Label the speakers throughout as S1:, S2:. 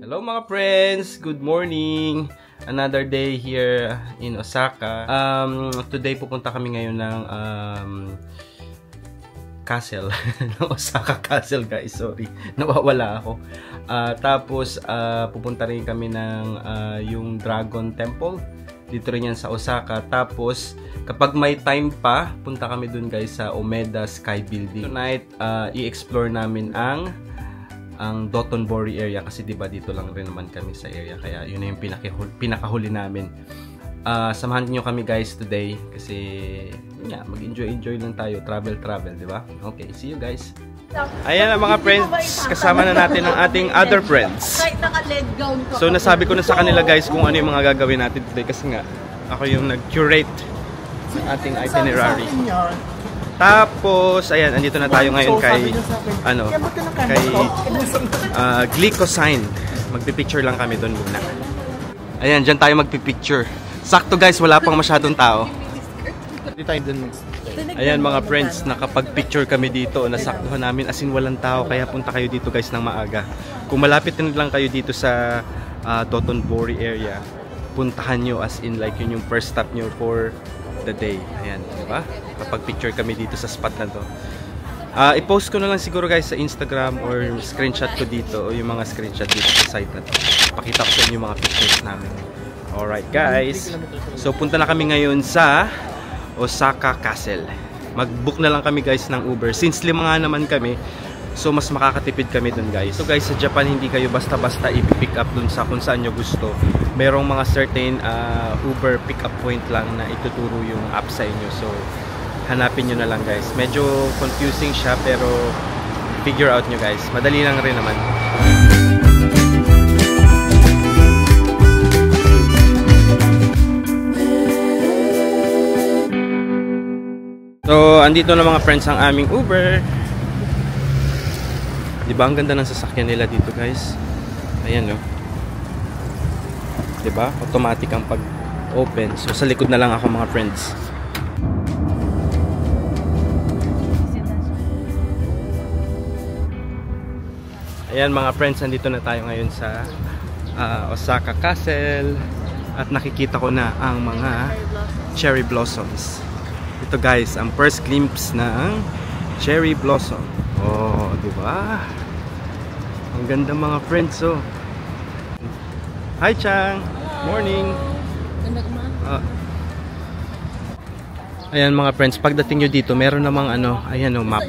S1: Hello mga friends! Good morning! Another day here in Osaka. Today pupunta kami ngayon ng castle. Osaka Castle guys, sorry. Nawawala ako. Tapos pupunta rin kami ng yung Dragon Temple. Dito rin yan sa Osaka. Tapos kapag may time pa, punta kami dun guys sa Omeda Sky Building. Tonight, i-explore namin ang Dotonbori area kasi diba dito lang rin naman kami sa area, kaya yun na yung pinakahuli namin. Samahan niyo kami guys today kasi mag-enjoy lang tayo, travel diba? Okay, see you guys. Ayan ang mga friends, kasama na natin ang ating other friends. So nasabi ko na sa kanila guys kung ano yung mga gagawin natin today kasi nga ako yung nag-curate sa ating itinerary. Tapos, ayan, andito na tayo ngayon kay Glycosine. Magpipicture lang kami doon muna. Ayan, dyan tayo magpipicture. Sakto guys, wala pang masyadong tao. Ayan mga friends, nakapag-picture kami dito. Nasaktuhan namin, as in walang tao. Kaya punta kayo dito guys ng maaga. Kung malapit na lang kayo dito sa Dotonbori area, puntahan nyo as in like yun yung first stop nyo for the day. Ayan, diba? Kapag picture kami dito sa spot na to. I-post ko na lang siguro guys sa Instagram or screenshot ko dito o yung mga screenshot dito sa site na to. Pakita ko sa inyo yung mga pictures namin. Alright guys. So punta na kami ngayon sa Osaka Castle. Mag-book na lang kami guys ng Uber. Since 5 nga naman kami, so mas makakatipid kami dun guys. So guys, sa Japan hindi kayo basta-basta i-pick up dun sa kung saan nyo gusto. Merong mga certain Uber pick-up point lang na ituturo yung app sa inyo. So hanapin nyo na lang guys. Medyo confusing siya pero figure out nyo guys. Madali lang rin naman. So andito na mga friends ang aming Uber. Diba ang ganda ng sasakyan nila dito guys. Ayan no. Diba? Automatic ang pag-open. So sa likod na lang ako mga friends. Ayan mga friends, nandito na tayo ngayon sa Osaka Castle. At nakikita ko na ang mga cherry blossoms. Ito guys, ang first glimpse ng cherry blossom. Oh, diba? Ang ganda mga friends, oh. Hi, Chang! Morning! Ayan mga friends, pagdating nyo dito, meron namang ayan o, map.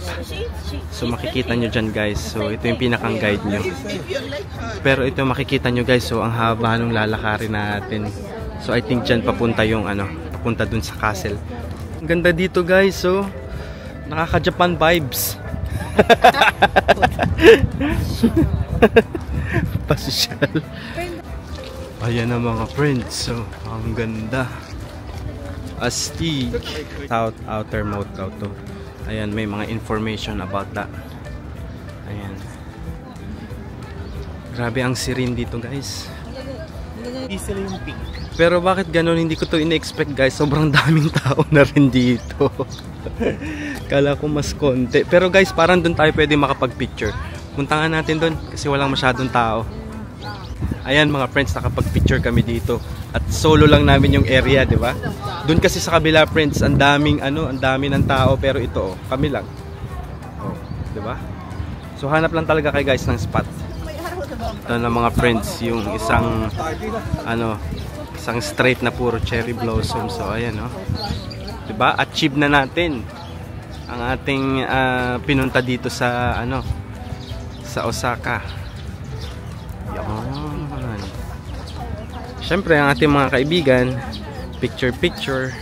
S1: So makikita nyo dyan guys. So ito yung pinakang guide nyo. Pero ito makikita nyo guys, so ang haba nung lalakarin natin. So I think dyan papunta yung papunta dun sa castle. Ang ganda dito guys, so nakaka-Japan vibes. Pasosyal. Ayan na mga friends, so ang ganda. Astig. South outermost daw to. Ayan, may mga information about that. Ayan. Grabe ang sirin dito guys. Pero bakit ganun? Hindi ko to in-expect guys. Sobrang daming tao na rin dito. Kala ko mas konti. Pero guys, parang doon tayo pwede makapag-picture. Puntangan natin doon kasi walang masyadong tao. Ayan mga friends, nakapag-picture kami dito. At solo lang namin yung area, di ba? Doon kasi sa kabila friends, ang daming ang dami ng tao, pero ito kami lang. Oh, di ba? So hanap lang talaga kayo guys ng spot. Ito na mga friends, yung isang isang straight na puro cherry blossom. So ayan oh. Di ba? Achieve na natin ang ating pinunta dito sa sa Osaka. Yan. Siyempre ang ating mga kaibigan, picture.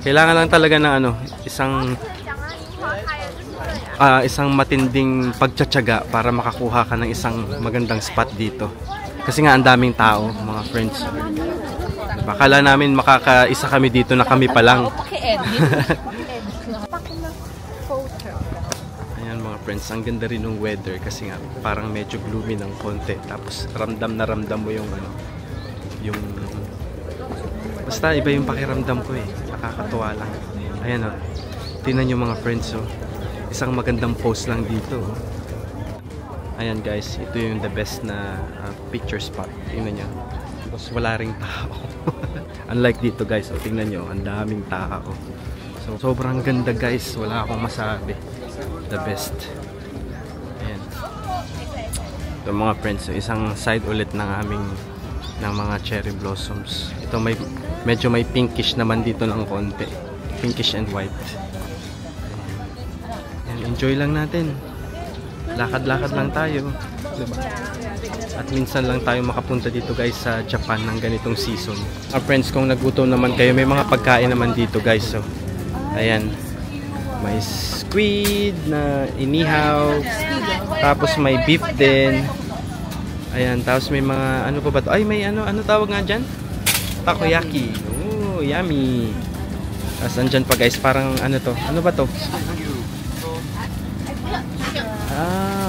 S1: Kailangan lang talaga ng isang matinding pagtsatsaga para makakuha ka ng isang magandang spot dito. Kasi nga ang daming tao, mga friends. Bakala namin makakaisa kami dito na kami pa lang. Ayan mga friends, ang ganda rin ng weather kasi nga parang medyo gloomy ng konti. Tapos ramdam na ramdam mo yung basta iba yung pakiramdam ko eh. Nakakatuwa lang. Ayan o. Tingnan nyo mga friends oh. Isang magandang post lang dito oh. Ayan guys, ito yung the best na picture spot. Tingnan nyo. Tapos wala ring tao. Unlike dito guys, tingnan nyo, ang daming tao. So sobrang ganda guys, wala akong masabi. The best. Ayan. Ito mga friends, so isang side ulit ng aming ng mga cherry blossoms. Ito medyo may pinkish naman dito ng konti. Pinkish and white. Ayan, enjoy lang natin. Lakad-lakad lang tayo. Diba? At minsan lang tayo makapunta dito guys sa Japan ng ganitong season. Mga friends, kung nagutom naman kayo, may mga pagkain naman dito guys. So, ayan. May squid na inihaw. Tapos may beef din. Ayan, tapos may mga ano pa ba ito? Ay, may ano tawag nga dyan? Takoyaki. Oh, yummy. Tapos andyan pa guys, parang ano to? Ano ba to?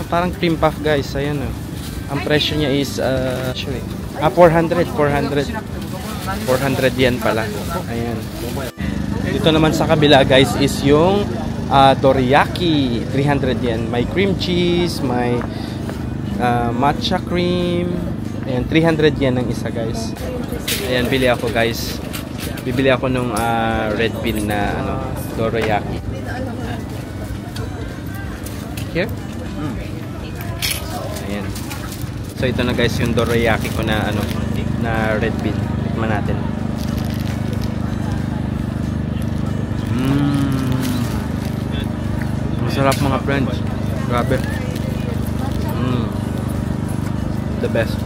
S1: Parang cream puff guys. Ayan o. Ang presyo niya is 400 yen pala. Ayan. Dito naman sa kabila guys is yung dorayaki, 300 yen. May cream cheese, may matcha cream. Ayan, 300 yen ang isa guys. Ayan, bili ako guys. Bibili ako nung red bean na dorayaki. Here? Ayan. So ito na guys yung dorayaki ko na na red bean. Tikman natin. Masarap mga friends. Grabe. The best.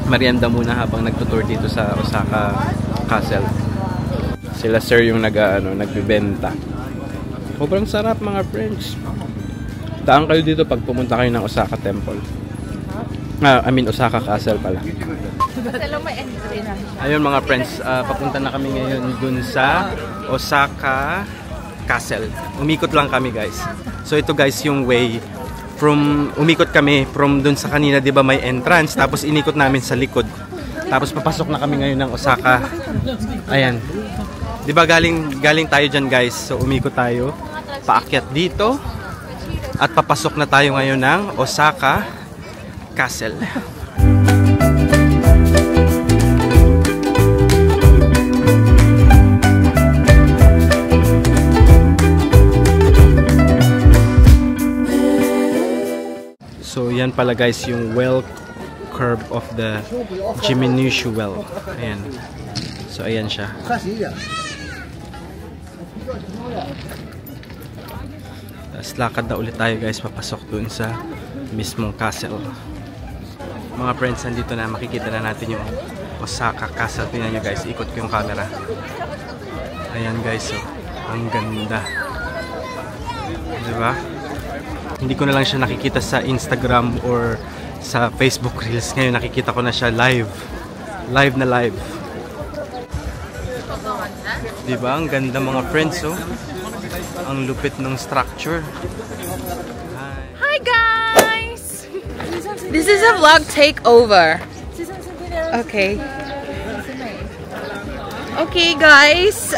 S1: Merienda muna habang nagtutour dito sa Osaka Castle. Sila sir yung nagbebenta. Sobrang sarap mga friends. Daan kayo dito pag pumunta kayo ng Osaka Temple. Osaka Castle pala. Ayun mga friends, papunta na kami ngayon dun sa Osaka Castle. Umikot lang kami guys. So ito guys yung way umikot kami from dun sa kanina, 'di ba may entrance, tapos inikot namin sa likod. Tapos papasok na kami ngayon ng Osaka. Ayan. 'Di ba galing tayo diyan guys. So umikot tayo, paakyat dito. At papasok na tayo ngayon ng Osaka Castle. So yan pala guys yung well curve of the Jiminushu well. Ayan. So ayan siya. Tapos lakad na ulit tayo guys, papasok dun sa mismong castle. Mga friends, nandito na, makikita na natin yung Osaka Castle. Tingnan nyo guys, ikot ko yung camera. Ayan guys, so, ang ganda. Diba? Hindi ko na lang siya nakikita sa Instagram or sa Facebook Reels. Ngayon nakikita ko na siya live. Live na live. Diba? Ang ganda mga friends, oh. Ang lupit ng structure.
S2: Hi guys! This is a vlog takeover. Okay. Okay guys,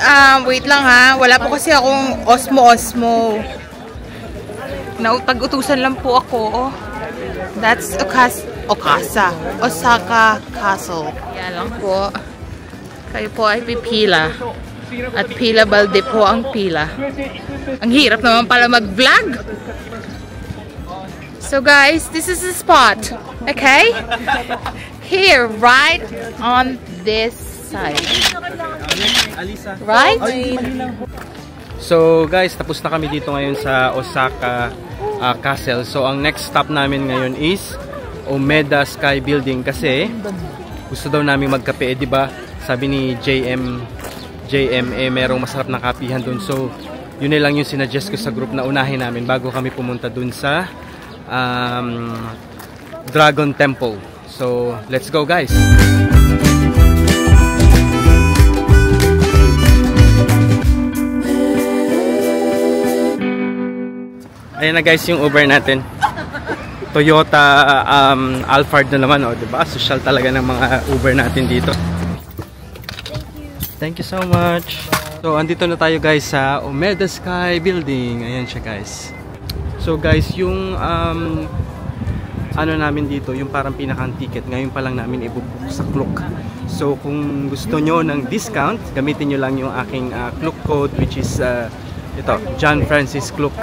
S2: wait lang ha. Wala po kasi akong osmo. Pag-utusan lang po ako. That's Osaka Castle. Yan lang po. Kayo po ay pipila. At pila balde po ang pila. Ang hirap naman pala mag-vlog. So guys, this is the spot. Okay? Here, right on this side. Right?
S1: So guys, tapos na kami dito ngayon sa Osaka Castle. So ang next stop namin ngayon is Umeda Sky Building kasi gusto daw namin magkape, di ba? Sabi ni JM merong masarap na kapihan dun. So yun lang yung sinuggest ko sa group na unahin namin bago kami pumunta dun sa Dragon Temple. So let's go guys. Ayan na guys yung Uber natin. Toyota Alphard na naman, oh, 'di ba? Social talaga ng mga Uber natin dito. Thank you so much. So andito na tayo guys sa Umeda Sky Building. Ayan siya guys. So guys, yung ano namin dito, yung parang pinakang ticket, ngayon pa lang namin ibubook sa Klook. So kung gusto nyo ng discount, gamitin nyo lang yung aking Klook code, which is ito, John Francis Klook,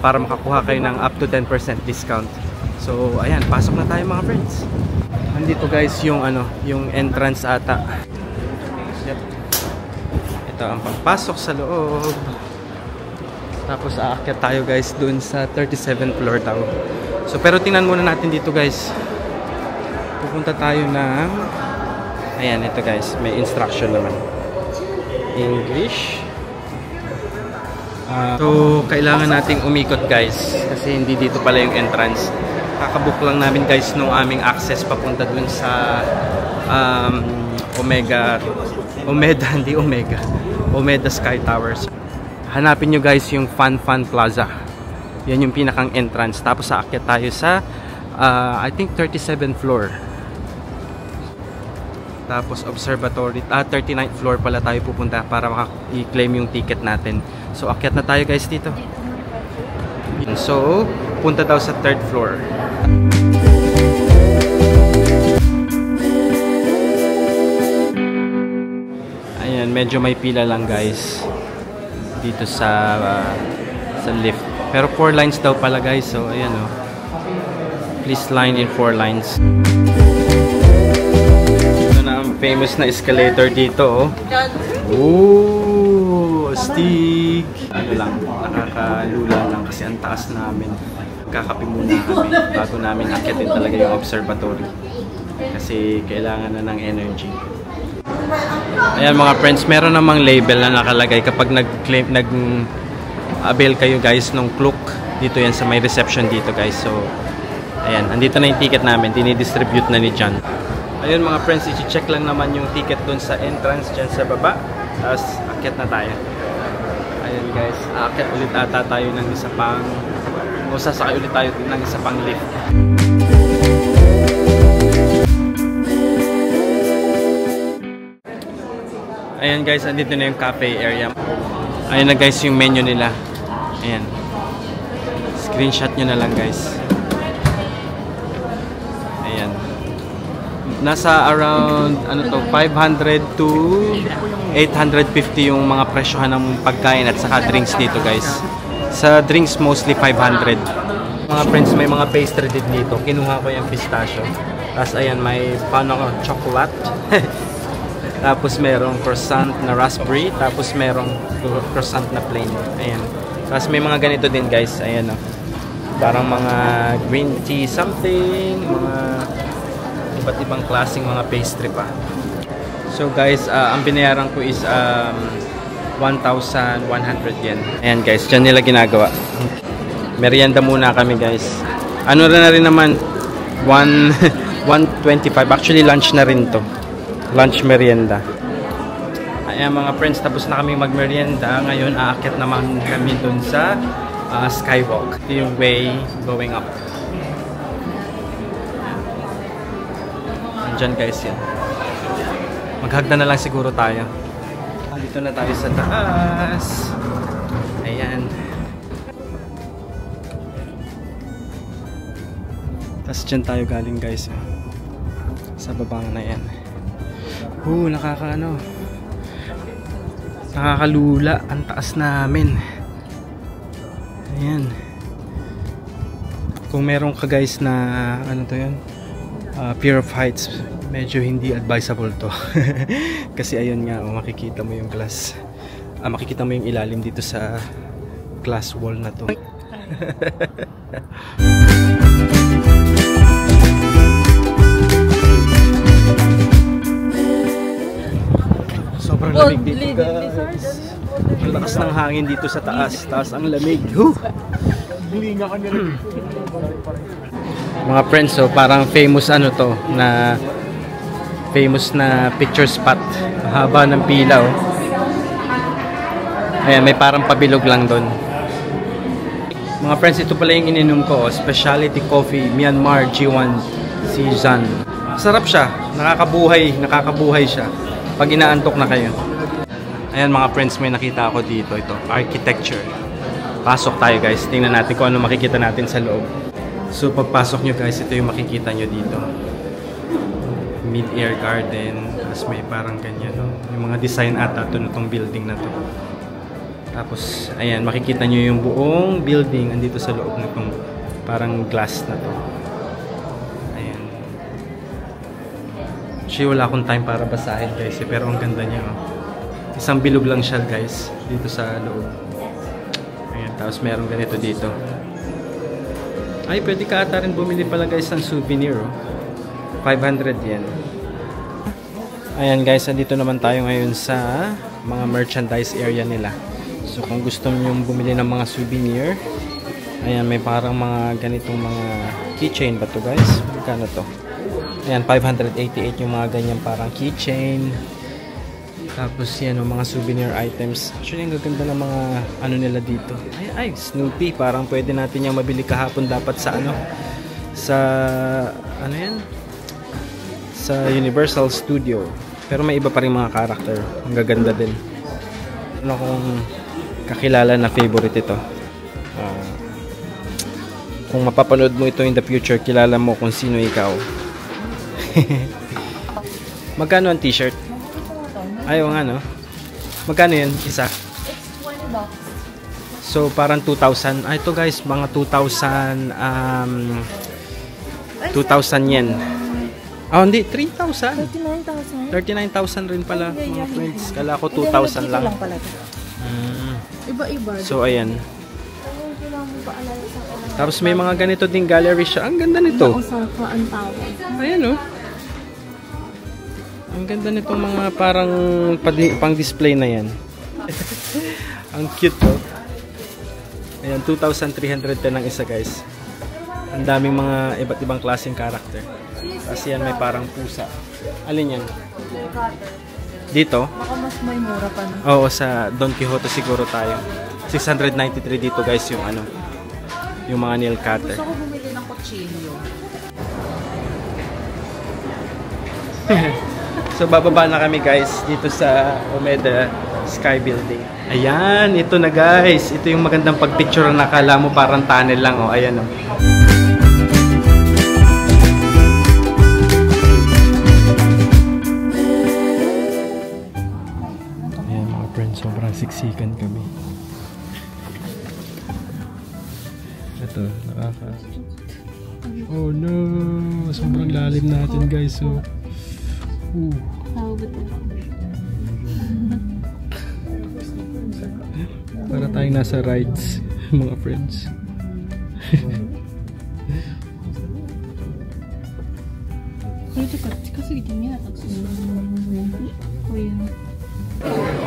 S1: para makakuha kayo ng up to 10% discount. So ayan, pasok na tayo mga friends. Nandito guys yung yung entrance ata. Yep. Ito ang pagpasok sa loob. Tapos aakyat tayo guys dun sa 37th floor daw. So pero tingnan muna natin dito guys. Pupunta tayo ng, ayan, ito guys, may instruction naman. English. So kailangan nating umikot guys kasi hindi dito pala yung entrance. Kakabook lang namin guys nung aming access papunta dun sa Omega Sky Towers. Hanapin nyo guys yung Fun Plaza. Yan yung pinakang entrance. Tapos aakyat tayo sa I think 37th floor. Tapos observatory, 39th floor pala tayo pupunta para maka-i-claim yung ticket natin. So aakyat na tayo guys dito. So punta daw sa 3rd floor. Ayan, medyo may pila lang guys dito sa lift. Pero 4 lines daw pala guys. So ayan oh. Please line in 4 lines. Ito na ang famous na escalator dito oh. Ooh, astig. Ano lang, nakakalula lang kasi ang taas namin. Kakape muna kami bago namin akyatin talaga yung observatory. Kasi kailangan na ng energy. Ayan mga friends, meron namang label na nakalagay kapag nag-avail kayo guys ng Klook. Dito yan sa may reception dito guys. So, ayan, andito na yung ticket namin. Dinidistribute na ni John. Ayun mga friends, i-check lang naman yung ticket dun sa entrance dyan sa baba. Tapos, akyat na tayo. Ayan guys, akyat ulit ata tayo ng isa pang, o sasakay ulit tayo ng isa pang lift. Ayan guys, andito na yung cafe area. Ayan na guys yung menu nila. Ayan. Screenshot nyo na lang guys. Ayan. Nasa around, ano to, 500 to 850 yung mga presyohan ng pagkain at saka drinks dito guys. Sa drinks mostly 500. Mga friends, may mga pastry din dito. Kinuha ko yung pistachio. Tapos ayan, may paano chocolate. Tapos merong croissant na raspberry. Tapos merong croissant na plain. Ayan. Tapos may mga ganito din guys. Ayan o. Parang mga green tea something. Mga iba't ibang klaseng mga pastry pa. So guys, ang binayaran ko is 1,100 yen. Ayan guys, dyan nila ginagawa. Merienda muna kami guys. Ano na rin naman, 125. Actually lunch na rin to. Lunch merienda. Ayan mga friends, tapos na kami magmerienda. Ngayon aakyat naman kami dun sa skywalk. Ito yung way going up. Andyan guys yan. Maghagda na lang siguro tayo. Dito na tayo sa taas. Ayan. Tapos dyan tayo galing guys. Sa babang na yan. Nakakalula ang taas namin. Ayan. Kung meron ka guys na ano to yun, fear of heights, medyo hindi advisable to. Kasi ayun nga, makikita mo yung glass, makikita mo yung ilalim dito sa glass wall na to. Sobrang lamig dito guys. Ang lakas ng hangin dito sa taas. Taas ang lamig. Mga friends, so parang famous ano to, na famous na picture spot. Haba ng pila oh. Ayan, may parang pabilog lang doon. Mga friends, ito pala yung ininom ko, specialty coffee, Myanmar G1 Season. Sarap siya, nakakabuhay siya pag inaantok na kayo. Ayan mga friends, may nakita ako dito, ito, architecture. Pasok tayo guys, tingnan natin kung ano makikita natin sa loob. So pagpasok nyo guys, ito yung makikita nyo dito. Mid-air garden. Tapos may parang ganyan, no? Yung mga design ata ito nitong building na to. Tapos, ayan, makikita nyo yung buong building andito sa loob nitong parang glass na to. Ayan. Actually, wala akong time para basahin guys, pero ang ganda niya. Oh. Isang bilog lang siya guys, dito sa loob. Ayan, tapos meron ganito dito. Ay, pwede ka ata rin bumili pala guys ng souvenir. Oh. 500 yen. Ayan guys, andito naman tayo ngayon sa mga merchandise area nila. So kung gusto niyo bumili ng mga souvenir, ayan, may parang mga ganitong mga keychain ba to guys? Magkano to? Ayan, 588 yung mga ganyan parang keychain. Tapos yan, mga souvenir items. Actually, ang gaganda ng mga ano nila dito. Ay, Snoopy. Parang pwede natin yung mabili kahapon dapat sa ano. Sa, ano yan? Sa Universal Studio. Pero may iba pa rin mga character. Ang gaganda din. Ano akong kakilala na favorite ito. Kung mapapanood mo ito in the future, kilala mo kung sino ikaw. Magkano ang t-shirt? Ayaw nga, no? Magkano yun? Isa?
S3: It's 20 bucks.
S1: So, parang 2,000. Ito guys, mga 2,000 2,000 yen. Oh, hindi. 3,000.
S3: 39,000.
S1: 39,000 rin pala, mga friends. Kala ko 2,000 lang.
S3: Iba-iba.
S1: So, ayan. Tapos may mga ganito ding gallery siya. Ang ganda nito.
S3: Osaka ang tawag.
S1: Ayan, oh. Ang ganda nitong mga parang pang-display na yan. Ang cute, oh. Ayan, 2,310 ang isa, guys. Ang daming mga iba't ibang klaseng character. Kasi yan, may parang pusa. Alin yan? Dito?
S3: Baka mas may mura pa na.
S1: Oo, sa Don Quixote siguro tayo. 693 dito, guys, yung ano, yung mga nail cutter.
S2: Gusto ko bumili ng kutsilyo.
S1: So bababa na kami guys dito sa Umeda Sky Building. Ayan, ito na guys. Ito yung magandang pagpicture na nakala mo parang tunnel lang, oh. Ayan, oh. Ayan mga friends, sobrang siksikan kami. Ito, nakaka... Oh no! Sobrang lalim natin guys, so... Para tayong nasa rides, mga friends.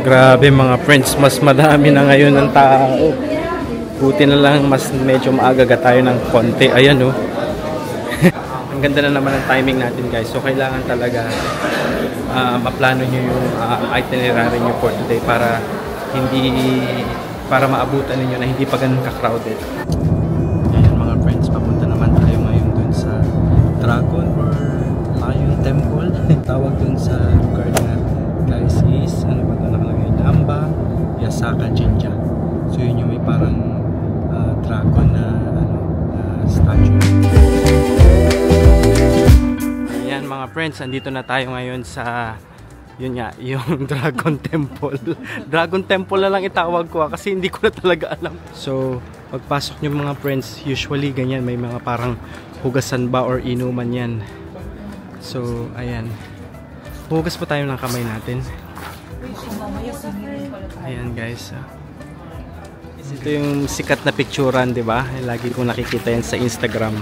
S1: Grabe mga friends, mas madami na ngayon ng tao. Buti na lang mas medyo maaga tayo ng konti. Ayan, oh. Ang ganda na naman ang timing natin guys. So kailangan talaga maplano nyo yung itinerary nyo for today para maabutan ninyo na hindi pa ganun ka-crowded. Ayan mga friends, papunta naman tayo ngayon dun sa Dragon or Lion Temple. Tawag dun sa lugar na guys is, ano ba ito nakalagay? Namba Yasaka Jinja. So yun yung may parang dragon na statue. Ayan mga friends, andito na tayo ngayon sa yun nga, yung Dragon Temple. Dragon Temple na lang itawag ko kasi hindi ko na talaga alam. So, pagpasok nyo mga friends, usually ganyan, may mga parang hugasan ba or inuman yan. So, ayan. Hugas pa tayo ng kamay natin. Ayan guys. Ito yung sikat na picturean, di ba? Lagi kong nakikita yan sa Instagram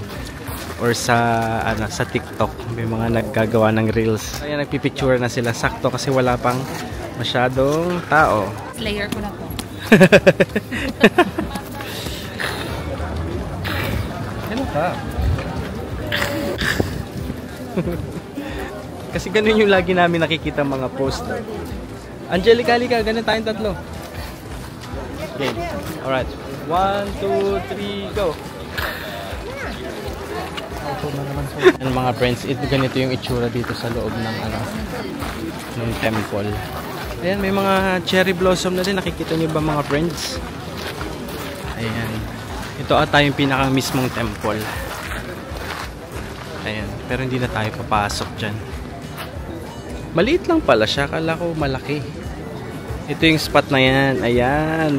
S1: or sa sa TikTok. May mga naggagawa ng reels. Ayan, nagpipicture na sila. Sakto kasi wala pang masyadong tao.
S2: Slayer ko na to.
S1: Ano ka? Kasi ganun yung lagi namin nakikita mga poster. Angelica, halika. Ganun tayong tatlo. Okay. Alright. 1, 2, 3, go! And mga friends, ganito yung itsura dito sa loob ng ng temple. Ayan, may mga cherry blossom na din. Nakikita niyo ba mga friends? Ayan. Ito ata yung pinaka mismong temple. Ayan. Pero hindi na tayo papasok dyan. Maliit lang pala siya. Akala ko malaki. Ito yung spot na yan. Ayan.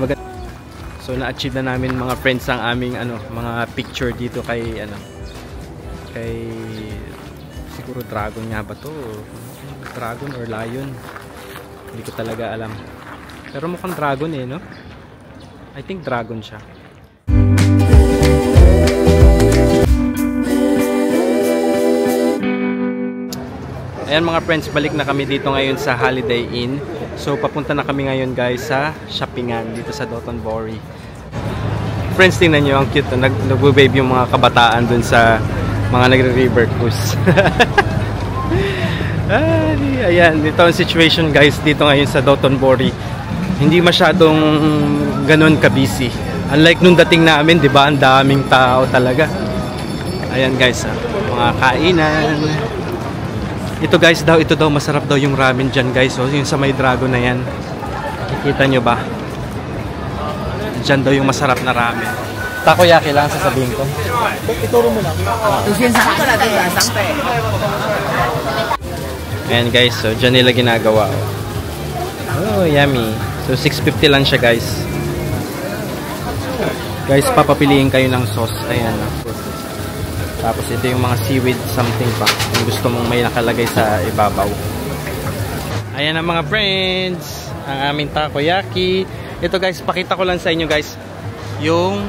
S1: So na-achieve na namin mga friends ang aming mga picture dito kay kay siguro dragon nga ba to? Dragon or lion? Hindi ko talaga alam. Pero mukhang dragon no? I think dragon siya. Ayan mga friends, balik na kami dito ngayon sa Holiday Inn. So papunta na kami ngayon guys sa shoppingan dito sa Dotonbori. Friends, tingnan nyo, ang cute. Nag-wave yung mga kabataan dun sa mga nagre-river cruise. Ayan, dito ang situation guys dito ngayon sa Dotonbori. Hindi masyadong ganun ka-busy. Unlike nung dating namin, di ba? Ang daming tao talaga. Ayan guys, mga kainan. Ito guys daw, ito daw masarap daw yung ramen dyan guys. So, yung sa may dragon na yan. Nakikita nyo ba? Dyan daw yung masarap na ramen. Takoyaki lang sasabihin ko.
S4: Ituro mo lang.
S1: Ayan guys, so dyan nila ginagawa. Oh, yummy. So 650 lang siya guys. Guys, papapiliin kayo ng sauce. Ayan. Tapos ito yung mga seaweed something pa. Kung gusto mong may nakalagay sa ibabaw. Ayan ang mga friends. Ang aming takoyaki. Ito guys, pakita ko lang sa inyo guys. Yung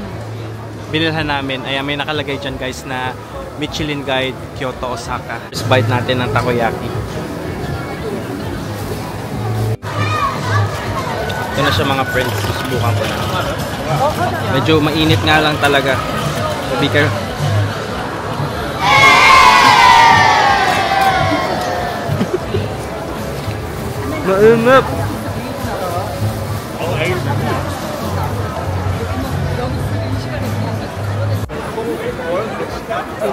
S1: binilhan namin. Ayan, may nakalagay dyan guys na Michelin Guide Kyoto, Osaka. Just bite natin ng takoyaki. Ito na siya mga friends. Susubukan ko na. Medyo mainit nga lang talaga. So be careful. Mainit!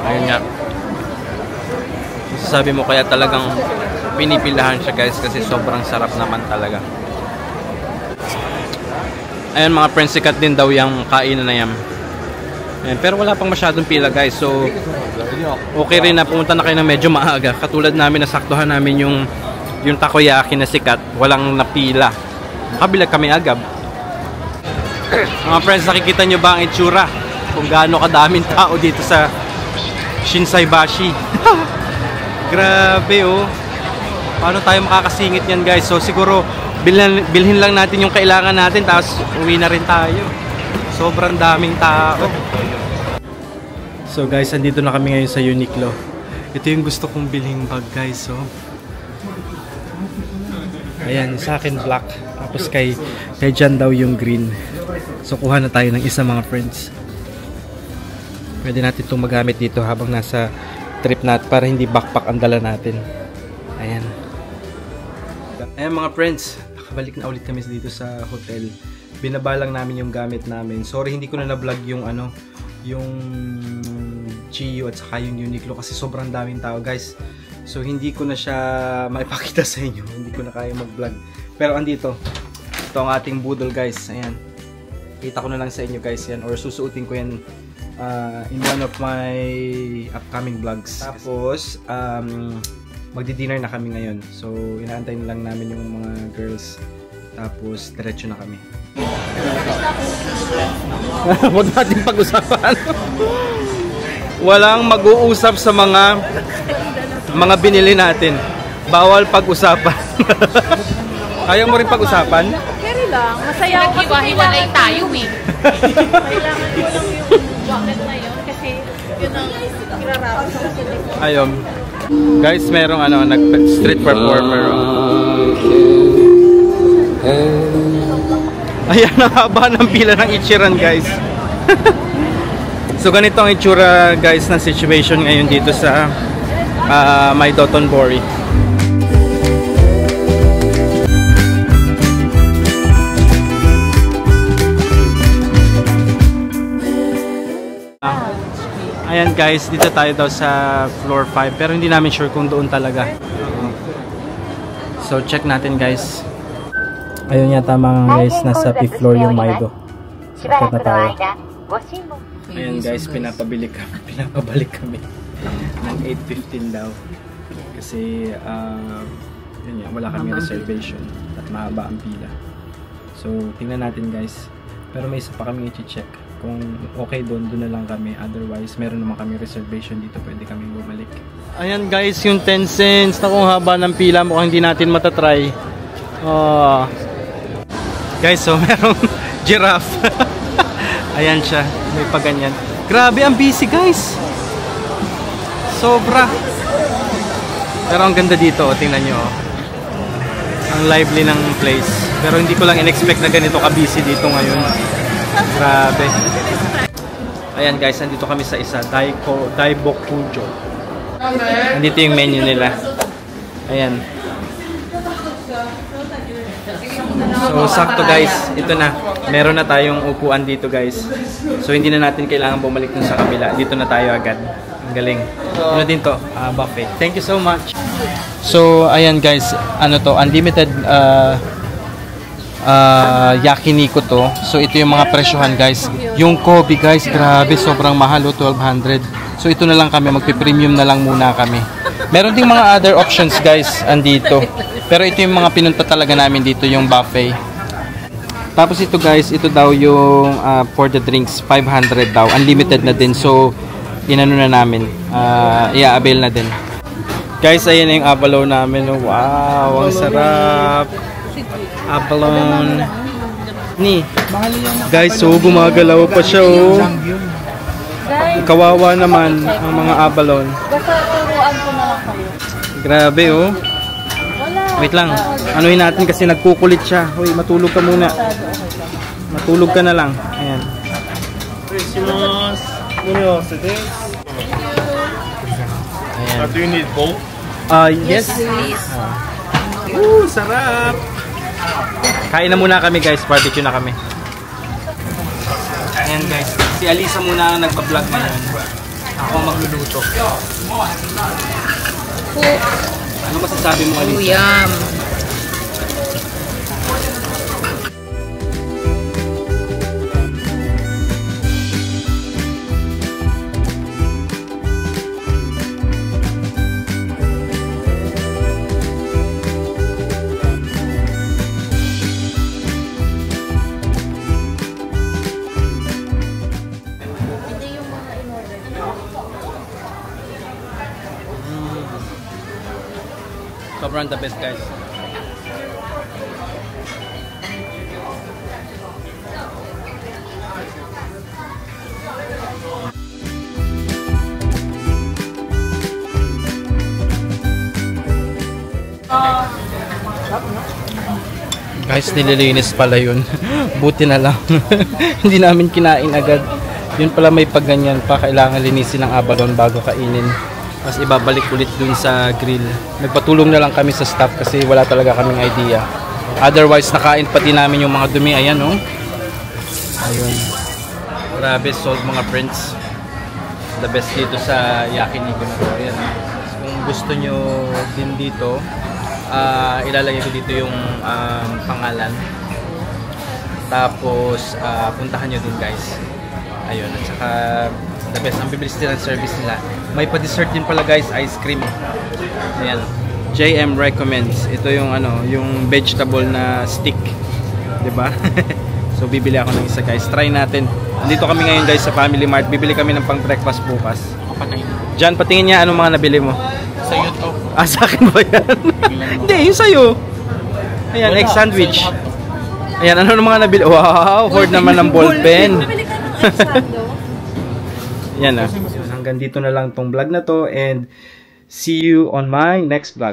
S1: Ayun nga. Sabi mo kaya talagang pinipilahan siya guys kasi sobrang sarap naman talaga. Ayun mga friends, sikat din daw yung kainan na yan. Ayun, pero wala pang masyadong pila guys. So okay rin na pumunta na kayo ng medyo maaga. Katulad namin, nasaktuhan namin yung takoyaki na sikat, walang napila. Makabilag kami agad. Mga friends, nakikita nyo ba ang itsura? Kung gaano kadaming tao dito sa Shinsaibashi. Grabe oh. Paano tayo makakasingit yan guys? So siguro bilhin lang natin yung kailangan natin tapos uwi na rin tayo. Sobrang daming tao. So guys, andito na kami ngayon sa Uniqlo. Ito yung gusto kong bilhin bag guys. So ayan, sa akin black. Tapos kay Jan daw yung green. So kuha na tayo ng isa mga friends. Pwede natin itong magamit dito habang nasa trip natin para hindi backpack ang dala natin. Ayan. Ayan mga friends, nakabalik na ulit kami dito sa hotel. Binabalang namin yung gamit namin. Sorry hindi ko na na-vlog yung yung GU at saka yung Uniqlo kasi sobrang daming tao guys. So hindi ko na siya maipakita sa inyo. Hindi ko na kaya mag-vlog. Pero andito. Ito ang ating budol guys. Ayan. Kita ko na lang sa inyo guys yan. Or susuotin ko yan in one of my upcoming vlogs. Tapos magdi-dinner na kami ngayon. So inaantay na lang namin yung mga girls. Tapos diretso na kami. Huwag natin pag-usapan. Walang mag-uusap sa mga binili natin. Bawal pag-usapan. Ayaw mo rin pag-usapan?
S3: Carry lang. Masaya ako kasi
S2: Naghiwa-hiwalay tayo eh.
S3: kailangan ko lang yung jacket na yun kasi yun ang iraraos ko sa likod.
S1: Ayun. Guys, merong street performer. Ayan, ang haba ng pila ng Ichiran guys. So ganito ang itsura guys ng situation ngayon dito sa may Dotonbori. Ayan guys, dito tayo daw sa floor 5 pero hindi namin sure kung doon talaga. So check natin guys. Ayun yata mga guys, nasa P floor yung Maido. So akit na tayo. Ayan guys, pinapabalik kami.
S4: ng 8:15 daw. Kasi yun nga, wala kami reservation at mahaba ang pila. So, tingnan natin guys. Pero may isa pa kami i-check. Kung okay doon na lang kami. Otherwise, meron naman kami reservation dito. Pwede kami bumalik.
S1: Ayan guys, yung 10 cents na kung haba ng pila, mukhang hindi natin matatry. Guys, so merong giraffe. Ayan siya, may paganyan. Grabe, ang busy guys. Sobra. Pero ang ganda dito, tingnan nyo. Ang lively ng place. Pero hindi ko lang in-expect na ganito ka-busy dito ngayon. Grabe. Ayan guys, nandito kami sa isa, Daibokujo. Nandito yung menu nila. Ayan. So sakto guys, ito na. Meron na tayong upuan dito guys. So hindi na natin kailangan bumalik dun sa kabila. Dito na tayo agad. Ang galing. Ano din to? Buffet. Thank you so much. So ayan guys, ano to? Unlimited yakiniku to. So ito yung mga presyohan guys. Yung Kobe guys, grabe, sobrang mahal, 1,200. So ito na lang kami, magpi-premium na lang muna kami. Meron ding mga other options guys andito. Pero ito yung mga pinunta talaga namin dito, yung buffet. Tapos ito guys, ito daw yung for the drinks, 500 daw. Unlimited na din. So inano na namin, i-avail na din. Guys, ayan na yung abalone namin. Wow, ang sarap. Abalone. Ni. Guys, so gumagalaw pa siya oh. Kawawa naman ang mga abalone.
S3: Basta turuan ko na lang kayo.
S1: Grabe oh. Wait lang. Anuhin natin kasi nagkukulit siya. Hoy, matulog ka muna. Matulog ka na lang. Ayan. Ayan.
S5: Do you need both?
S1: Yes. Sarap. Kain na muna kami guys. Barbecue na kami. Ayan guys. Si Alisa muna ang nagpa-vlog ngayon. Ako magluluto. Ano masasabi mo, Alisa?
S2: Yum.
S1: Sobrang the best guys. Guys, nililinis pala yun. Buti na lang. Hindi namin kinain agad. Yun pala, may pagganyan pa. Kailangan linisin ng abalone bago kainin. Tapos ibabalik ulit dun sa grill. Nagpatulong na lang kami sa staff kasi wala talaga kaming idea. Otherwise, nakain pati namin yung mga dumi. Ayan, oh. Ayun. Grabe, sold mga friends. The best dito sa yakiniku na to. Ayan. Kung gusto nyo din dito, ilalagay ko dito yung pangalan. Tapos, puntahan nyo din guys. Ayun, at saka the best, ang bibilis din ang service nila. May pa-dessert din pala guys, ice cream. Ayan, JM recommends. Ito yung ano, yung vegetable na stick, 'di ba? So bibili ako ng isa guys. Try natin. Andito kami ngayon guys sa Family Mart. Bibili kami ng pang-breakfast bukas. Diyan, patingin niya anong mga nabili mo.
S4: Sa YouTube.
S1: Sa akin ba yan? Hindi, yung sa'yo. Ayan, egg sandwich. Ayan, ano mga nabili? Wow, hoard naman ng ballpen. Yan ah. Hanggang dito na lang tong vlog na to and see you on my next vlog.